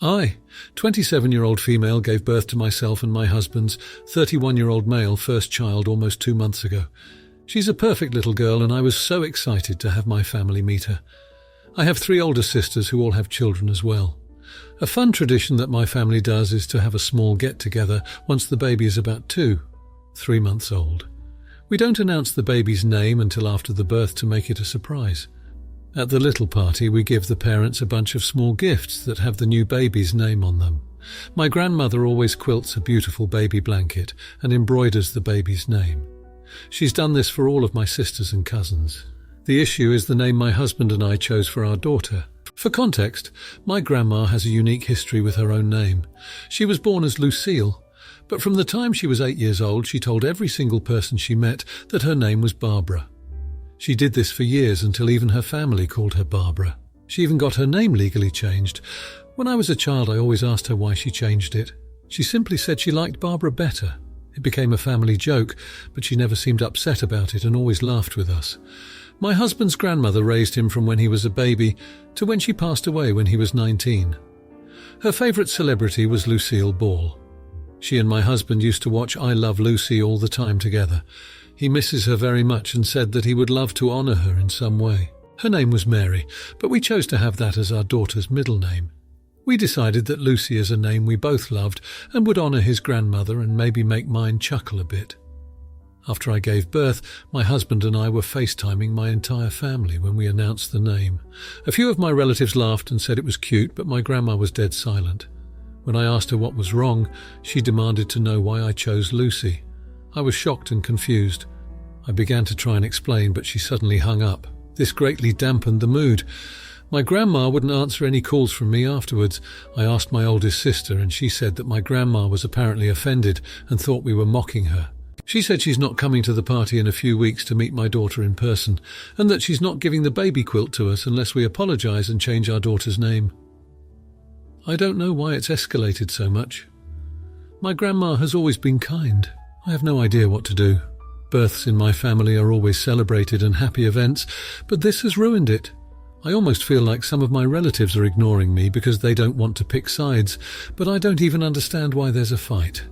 I, 27-year-old female, gave birth to myself and my husband's 31-year-old male first child almost 2 months ago. She's a perfect little girl and I was so excited to have my family meet her. I have 3 older sisters who all have children as well. A fun tradition that my family does is to have a small get-together once the baby is about 3 months old. We don't announce the baby's name until after the birth to make it a surprise. At the little party, we give the parents a bunch of small gifts that have the new baby's name on them. My grandmother always quilts a beautiful baby blanket and embroiders the baby's name. She's done this for all of my sisters and cousins. The issue is the name my husband and I chose for our daughter. For context, my grandma has a unique history with her own name. She was born as Lucille, but from the time she was 8 years old, she told every single person she met that her name was Barbara. She did this for years until even her family called her Barbara. She even got her name legally changed. When I was a child, I always asked her why she changed it. She simply said she liked Barbara better. It became a family joke, but she never seemed upset about it and always laughed with us. My husband's grandmother raised him from when he was a baby to when she passed away when he was 19. Her favourite celebrity was Lucille Ball. She and my husband used to watch I Love Lucy all the time together. He misses her very much and said that he would love to honour her in some way. Her name was Mary, but we chose to have that as our daughter's middle name. We decided that Lucy is a name we both loved and would honour his grandmother and maybe make mine chuckle a bit. After I gave birth, my husband and I were FaceTiming my entire family when we announced the name. A few of my relatives laughed and said it was cute, but my grandma was dead silent. When I asked her what was wrong, she demanded to know why I chose Lucy. I was shocked and confused. I began to try and explain, but she suddenly hung up. This greatly dampened the mood. My grandma wouldn't answer any calls from me afterwards. I asked my oldest sister, and she said that my grandma was apparently offended and thought we were mocking her. She said she's not coming to the party in a few weeks to meet my daughter in person, and that she's not giving the baby quilt to us unless we apologise and change our daughter's name. I don't know why it's escalated so much. My grandma has always been kind. I have no idea what to do. Births in my family are always celebrated and happy events, but this has ruined it. I almost feel like some of my relatives are ignoring me because they don't want to pick sides, but I don't even understand why there's a fight.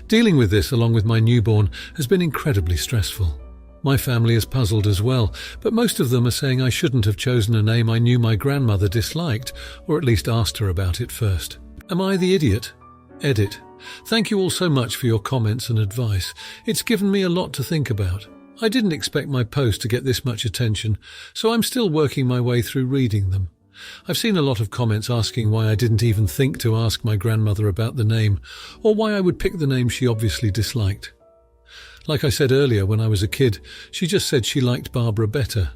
Dealing with this along with my newborn has been incredibly stressful. My family is puzzled as well, but most of them are saying I shouldn't have chosen a name I knew my grandmother disliked, or at least asked her about it first. Am I the idiot? Edit. Thank you all so much for your comments and advice. It's given me a lot to think about. I didn't expect my post to get this much attention, so I'm still working my way through reading them. I've seen a lot of comments asking why I didn't even think to ask my grandmother about the name, or why I would pick the name she obviously disliked. Like I said earlier, when I was a kid, she just said she liked Barbara better.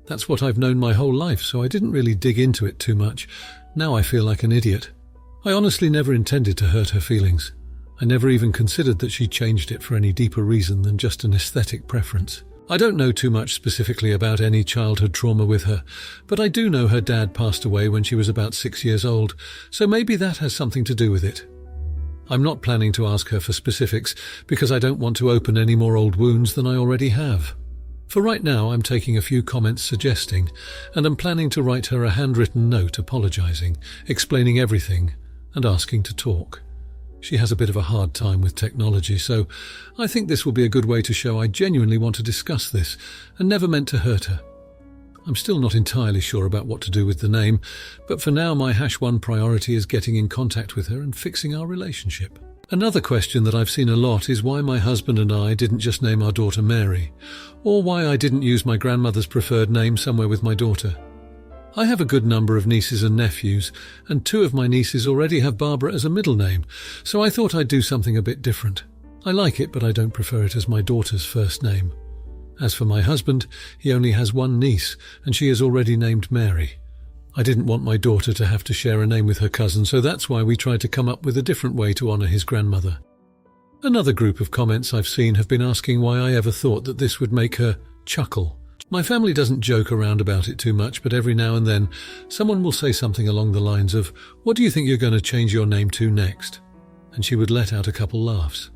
That's what I've known my whole life, so I didn't really dig into it too much. Now I feel like an idiot. I honestly never intended to hurt her feelings. I never even considered that she changed it for any deeper reason than just an aesthetic preference. I don't know too much specifically about any childhood trauma with her, but I do know her dad passed away when she was about 6 years old, so maybe that has something to do with it. I'm not planning to ask her for specifics because I don't want to open any more old wounds than I already have. For right now, I'm taking a few comments suggesting, and I'm planning to write her a handwritten note apologising, explaining everything, and asking to talk. She has a bit of a hard time with technology, so I think this will be a good way to show I genuinely want to discuss this and never meant to hurt her. I'm still not entirely sure about what to do with the name, but for now my #1 priority is getting in contact with her and fixing our relationship. Another question that I've seen a lot is why my husband and I didn't just name our daughter Mary, or why I didn't use my grandmother's preferred name somewhere with my daughter. I have a good number of nieces and nephews, and 2 of my nieces already have Barbara as a middle name, so I thought I'd do something a bit different. I like it, but I don't prefer it as my daughter's first name. As for my husband, he only has 1 niece, and she is already named Mary. I didn't want my daughter to have to share a name with her cousin, so that's why we tried to come up with a different way to honour his grandmother. Another group of comments I've seen have been asking why I ever thought that this would make her chuckle. My family doesn't joke around about it too much, but every now and then someone will say something along the lines of, "What do you think you're going to change your name to next?" And she would let out a couple laughs.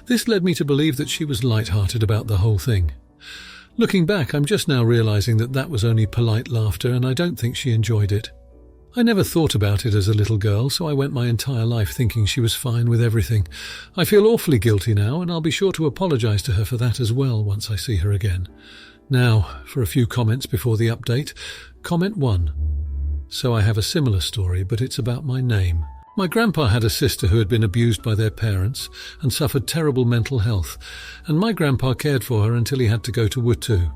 This led me to believe that she was light-hearted about the whole thing. Looking back, I'm just now realising that that was only polite laughter and I don't think she enjoyed it. I never thought about it as a little girl, so I went my entire life thinking she was fine with everything. I feel awfully guilty now, and I'll be sure to apologise to her for that as well once I see her again. Now, for a few comments before the update. Comment 1. So I have a similar story, but it's about my name. My grandpa had a sister who had been abused by their parents and suffered terrible mental health, and my grandpa cared for her until he had to go to Wutu.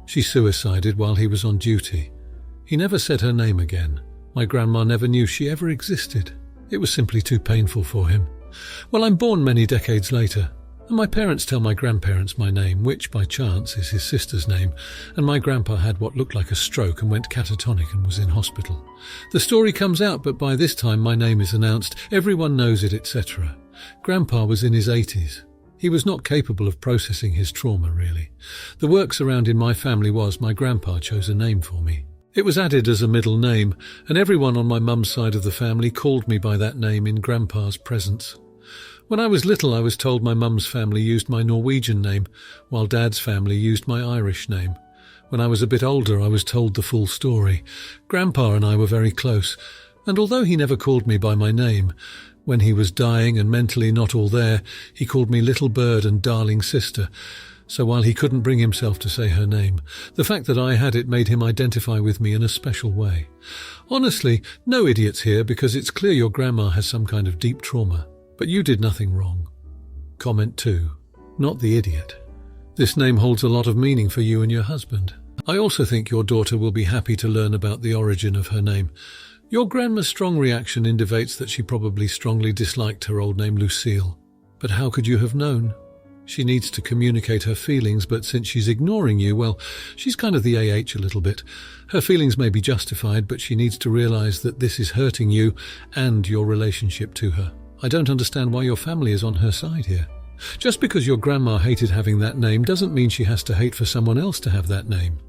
She suicided while he was on duty. He never said her name again. My grandma never knew she ever existed. It was simply too painful for him. Well, I'm born many decades later, and my parents tell my grandparents my name, which by chance is his sister's name, and my grandpa had what looked like a stroke and went catatonic and was in hospital. The story comes out, but by this time my name is announced, everyone knows it, etc. Grandpa was in his 80s. He was not capable of processing his trauma, really. The works around in my family was my grandpa chose a name for me. It was added as a middle name, and everyone on my mum's side of the family called me by that name in Grandpa's presence. When I was little, I was told my mum's family used my Norwegian name, while Dad's family used my Irish name. When I was a bit older, I was told the full story. Grandpa and I were very close, and although he never called me by my name, when he was dying and mentally not all there, he called me Little Bird and Darling Sister. So while he couldn't bring himself to say her name, the fact that I had it made him identify with me in a special way. Honestly, no idiots here, because it's clear your grandma has some kind of deep trauma. But you did nothing wrong. Comment 2. Not the idiot. This name holds a lot of meaning for you and your husband. I also think your daughter will be happy to learn about the origin of her name. Your grandma's strong reaction indicates that she probably strongly disliked her old name Lucille. But how could you have known? She needs to communicate her feelings, but since she's ignoring you, well, she's kind of the AH a little bit. Her feelings may be justified, but she needs to realize that this is hurting you and your relationship to her. I don't understand why your family is on her side here. Just because your grandma hated having that name doesn't mean she has to hate for someone else to have that name.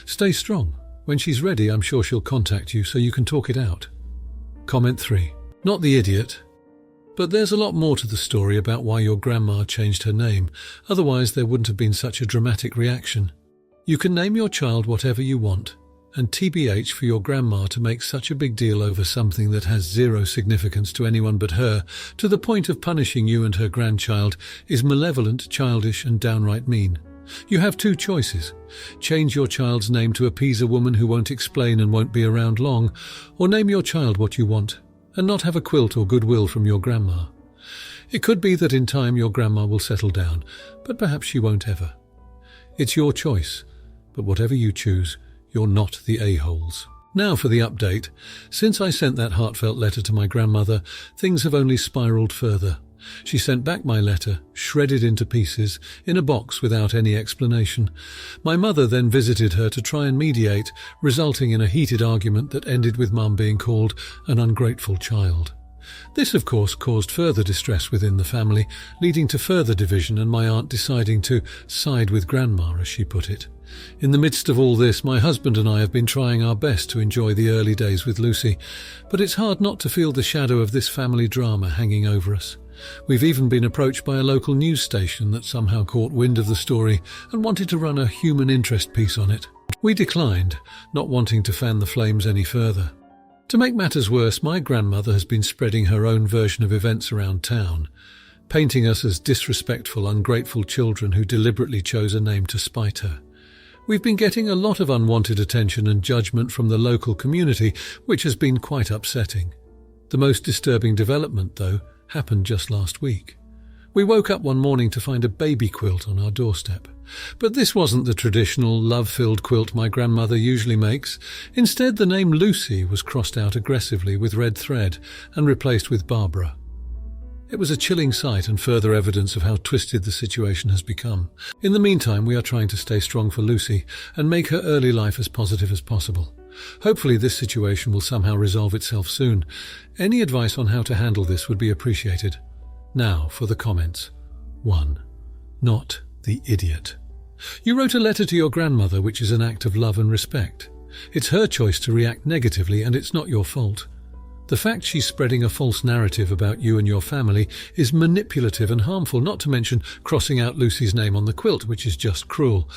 Stay strong. When she's ready, I'm sure she'll contact you so you can talk it out. Comment 3. Not the idiot. But there's a lot more to the story about why your grandma changed her name, otherwise there wouldn't have been such a dramatic reaction. You can name your child whatever you want, and TBH for your grandma to make such a big deal over something that has zero significance to anyone but her, to the point of punishing you and her grandchild, is malevolent, childish, and downright mean. You have two choices. Change your child's name to appease a woman who won't explain and won't be around long, or name your child what you want, and not have a quilt or goodwill from your grandma. It could be that in time your grandma will settle down, but perhaps she won't ever. It's your choice, but whatever you choose, you're not the a-holes. Now for the update. Since I sent that heartfelt letter to my grandmother, things have only spiraled further. She sent back my letter, shredded into pieces, in a box without any explanation. My mother then visited her to try and mediate, resulting in a heated argument that ended with Mum being called an ungrateful child. This, of course, caused further distress within the family, leading to further division and my aunt deciding to side with Grandma, as she put it. In the midst of all this, my husband and I have been trying our best to enjoy the early days with Lucy, but it's hard not to feel the shadow of this family drama hanging over us. We've even been approached by a local news station that somehow caught wind of the story and wanted to run a human interest piece on it. We declined, not wanting to fan the flames any further. To make matters worse, my grandmother has been spreading her own version of events around town, painting us as disrespectful, ungrateful children who deliberately chose a name to spite her. We've been getting a lot of unwanted attention and judgment from the local community, which has been quite upsetting. The most disturbing development, though, happened just last week. We woke up one morning to find a baby quilt on our doorstep. But this wasn't the traditional love-filled quilt my grandmother usually makes. Instead, the name Lucy was crossed out aggressively with red thread and replaced with Barbara. It was a chilling sight and further evidence of how twisted the situation has become. In the meantime, we are trying to stay strong for Lucy and make her early life as positive as possible. Hopefully this situation will somehow resolve itself soon. Any advice on how to handle this would be appreciated. Now for the comments. 1. Not the idiot. You wrote a letter to your grandmother, which is an act of love and respect. It's her choice to react negatively, and it's not your fault. The fact she's spreading a false narrative about you and your family is manipulative and harmful, not to mention crossing out Lucy's name on the quilt, which is just cruel.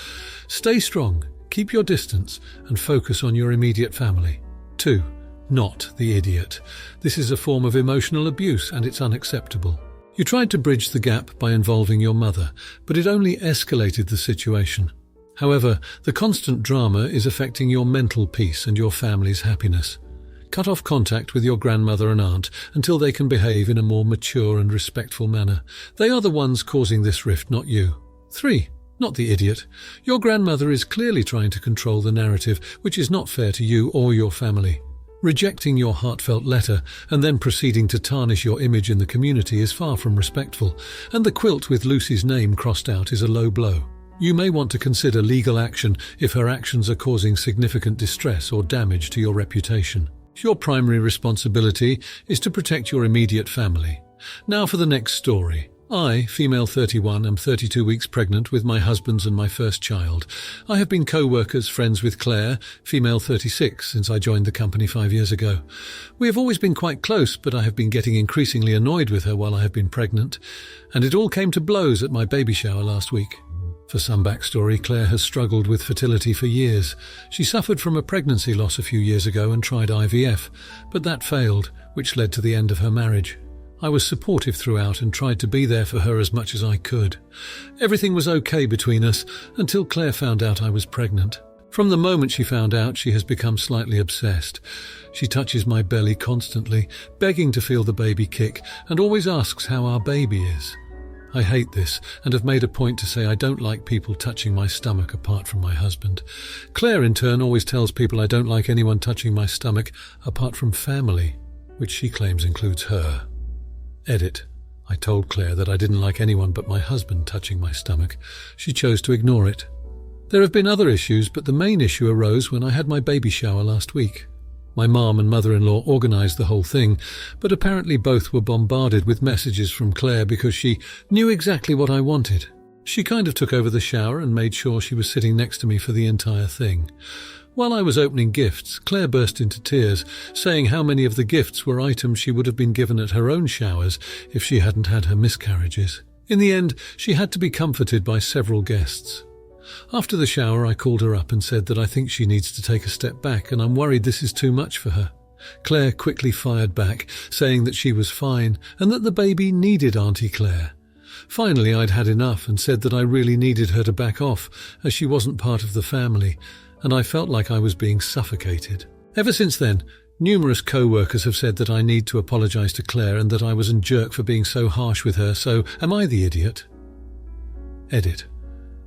Stay strong, keep your distance, and focus on your immediate family. 2. not the idiot. This is a form of emotional abuse and it's unacceptable. You tried to bridge the gap by involving your mother, but it only escalated the situation. However, the constant drama is affecting your mental peace and your family's happiness. Cut off contact with your grandmother and aunt until they can behave in a more mature and respectful manner. They are the ones causing this rift, not you. 3. Not the idiot. Your grandmother is clearly trying to control the narrative, which is not fair to you or your family. Rejecting your heartfelt letter and then proceeding to tarnish your image in the community is far from respectful, and the quilt with Lucy's name crossed out is a low blow. You may want to consider legal action if her actions are causing significant distress or damage to your reputation. Your primary responsibility is to protect your immediate family. Now for the next story. I, female 31, am 32 weeks pregnant with my husband's and my first child. I have been co-workers, friends with Claire, female 36, since I joined the company 5 years ago. We have always been quite close, but I have been getting increasingly annoyed with her while I have been pregnant, and it all came to blows at my baby shower last week. For some backstory, Claire has struggled with fertility for years. She suffered from a pregnancy loss a few years ago and tried IVF, but that failed, which led to the end of her marriage. I was supportive throughout and tried to be there for her as much as I could. Everything was okay between us until Claire found out I was pregnant. From the moment she found out, she has become slightly obsessed. She touches my belly constantly, begging to feel the baby kick, and always asks how our baby is. I hate this and have made a point to say I don't like people touching my stomach apart from my husband. Claire, in turn, always tells people I don't like anyone touching my stomach apart from family, which she claims includes her. Edit. I told Claire that I didn't like anyone but my husband touching my stomach. She chose to ignore it. There have been other issues, but the main issue arose when I had my baby shower last week. My mom and mother-in-law organised the whole thing, but apparently both were bombarded with messages from Claire because she knew exactly what I wanted. She kind of took over the shower and made sure she was sitting next to me for the entire thing. While I was opening gifts, Claire burst into tears, saying how many of the gifts were items she would have been given at her own showers if she hadn't had her miscarriages. In the end, she had to be comforted by several guests. After the shower, I called her up and said that I think she needs to take a step back and I'm worried this is too much for her. Claire quickly fired back, saying that she was fine and that the baby needed Auntie Claire. Finally, I'd had enough and said that I really needed her to back off as she wasn't part of the family, and I felt like I was being suffocated. Ever since then, numerous co-workers have said that I need to apologise to Claire and that I was a jerk for being so harsh with her, so am I the idiot? Edit.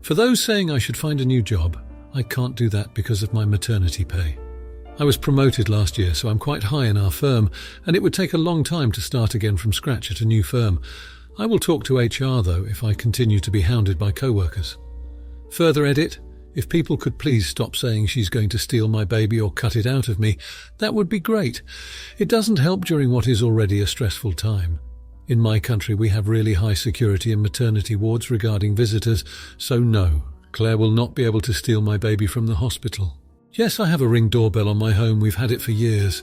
For those saying I should find a new job, I can't do that because of my maternity pay. I was promoted last year, so I'm quite high in our firm, and it would take a long time to start again from scratch at a new firm. I will talk to HR, though, if I continue to be hounded by co-workers. Further edit, if people could please stop saying she's going to steal my baby or cut it out of me, that would be great. It doesn't help during what is already a stressful time. In my country, we have really high security in maternity wards regarding visitors, so no, Claire will not be able to steal my baby from the hospital. Yes, I have a Ring doorbell on my home. We've had it for years.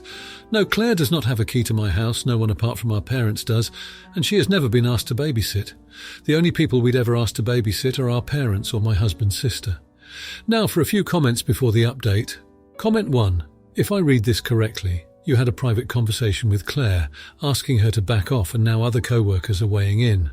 No, Claire does not have a key to my house. No one apart from our parents does, and she has never been asked to babysit. The only people we'd ever asked to babysit are our parents or my husband's sister. Now for a few comments before the update. Comment 1. If I read this correctly, you had a private conversation with Claire, asking her to back off, and now other co-workers are weighing in.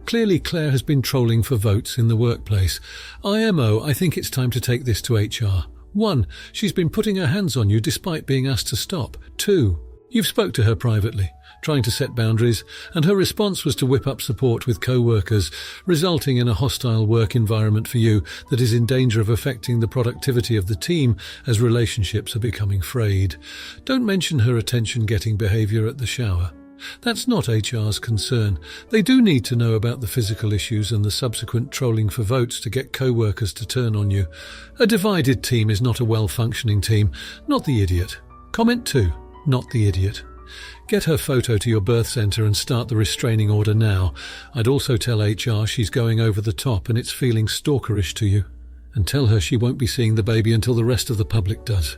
Clearly, Claire has been trolling for votes in the workplace. IMO, I think it's time to take this to HR. 1. She's been putting her hands on you despite being asked to stop. 2. You've spoke to her privately, trying to set boundaries, and her response was to whip up support with co-workers, resulting in a hostile work environment for you that is in danger of affecting the productivity of the team as relationships are becoming frayed. Don't mention her attention-getting behaviour at the shower. That's not HR's concern. They do need to know about the physical issues and the subsequent trolling for votes to get co-workers to turn on you. A divided team is not a well-functioning team. Not the idiot. Comment 2. Not the idiot. Get her photo to your birth centre and start the restraining order now. I'd also tell HR she's going over the top and it's feeling stalkerish to you. And tell her she won't be seeing the baby until the rest of the public does.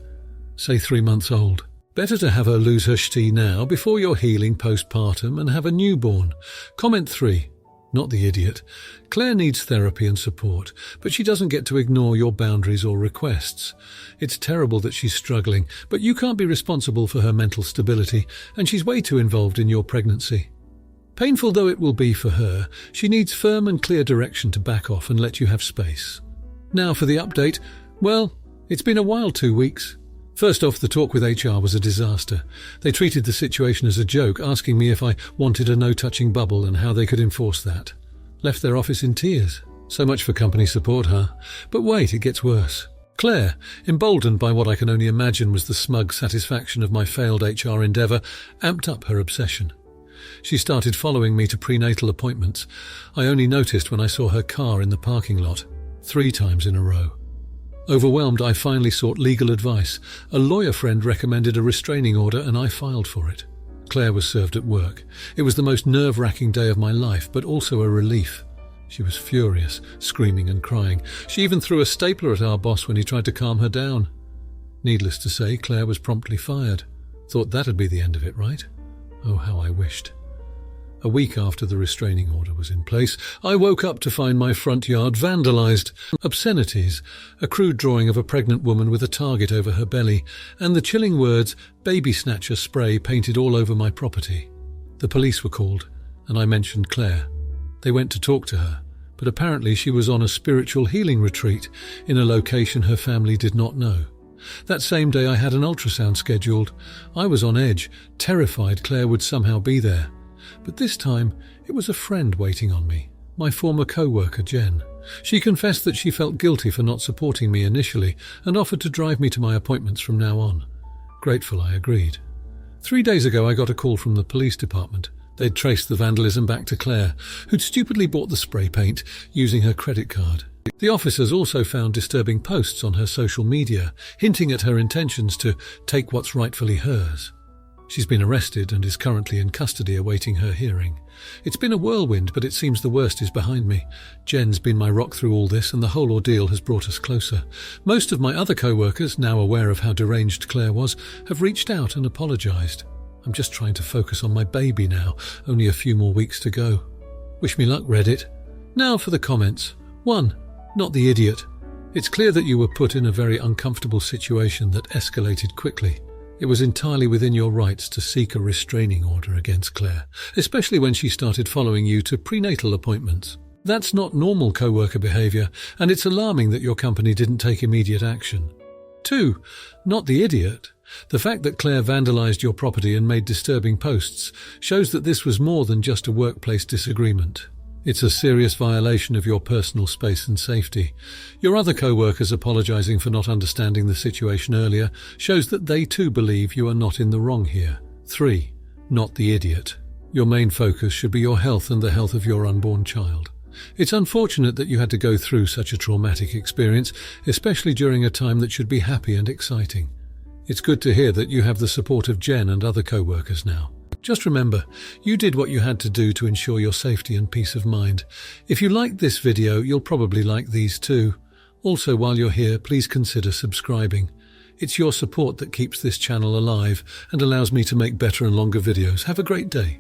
Say 3 months old. Better to have her lose her shti now before you're healing postpartum and have a newborn. Comment 3. Not the idiot. Claire needs therapy and support, but she doesn't get to ignore your boundaries or requests. It's terrible that she's struggling, but you can't be responsible for her mental stability, and she's way too involved in your pregnancy. Painful though it will be for her, she needs firm and clear direction to back off and let you have space. Now for the update. Well, it's been a wild 2 weeks. First off, the talk with HR was a disaster. They treated the situation as a joke, asking me if I wanted a no-touching bubble and how they could enforce that. Left their office in tears. So much for company support, huh? But wait, it gets worse. Claire, emboldened by what I can only imagine was the smug satisfaction of my failed HR endeavour, amped up her obsession. She started following me to prenatal appointments. I only noticed when I saw her car in the parking lot, 3 times in a row. Overwhelmed, I finally sought legal advice. A lawyer friend recommended a restraining order and I filed for it. Claire was served at work. It was the most nerve-wracking day of my life, but also a relief. She was furious, screaming and crying. She even threw a stapler at our boss when he tried to calm her down. Needless to say, Claire was promptly fired. Thought that'd be the end of it, right? Oh, how I wished. A week after the restraining order was in place, I woke up to find my front yard vandalised. Obscenities, a crude drawing of a pregnant woman with a target over her belly, and the chilling words, "baby snatcher" spray painted all over my property. The police were called, and I mentioned Claire. They went to talk to her, but apparently she was on a spiritual healing retreat in a location her family did not know. That same day I had an ultrasound scheduled. I was on edge, terrified Claire would somehow be there. But this time, it was a friend waiting on me, my former co-worker Jen. She confessed that she felt guilty for not supporting me initially and offered to drive me to my appointments from now on. Grateful, I agreed. 3 days ago, I got a call from the police department. They'd traced the vandalism back to Claire, who'd stupidly bought the spray paint using her credit card. The officers also found disturbing posts on her social media, hinting at her intentions to take what's rightfully hers. She's been arrested and is currently in custody awaiting her hearing. It's been a whirlwind, but it seems the worst is behind me. Jen's been my rock through all this, and the whole ordeal has brought us closer. Most of my other co-workers, now aware of how deranged Claire was, have reached out and apologised. I'm just trying to focus on my baby now, only a few more weeks to go. Wish me luck, Reddit. Now for the comments. 1. Not the idiot. It's clear that you were put in a very uncomfortable situation that escalated quickly. It was entirely within your rights to seek a restraining order against Claire, especially when she started following you to prenatal appointments. That's not normal co-worker behaviour, and it's alarming that your company didn't take immediate action. 2. Not the idiot. The fact that Claire vandalised your property and made disturbing posts shows that this was more than just a workplace disagreement. It's a serious violation of your personal space and safety. Your other co-workers apologising for not understanding the situation earlier shows that they too believe you are not in the wrong here. 3. Not the idiot. Your main focus should be your health and the health of your unborn child. It's unfortunate that you had to go through such a traumatic experience, especially during a time that should be happy and exciting. It's good to hear that you have the support of Jen and other co-workers now. Just remember, you did what you had to do to ensure your safety and peace of mind. If you liked this video, you'll probably like these too. Also, while you're here, please consider subscribing. It's your support that keeps this channel alive and allows me to make better and longer videos. Have a great day.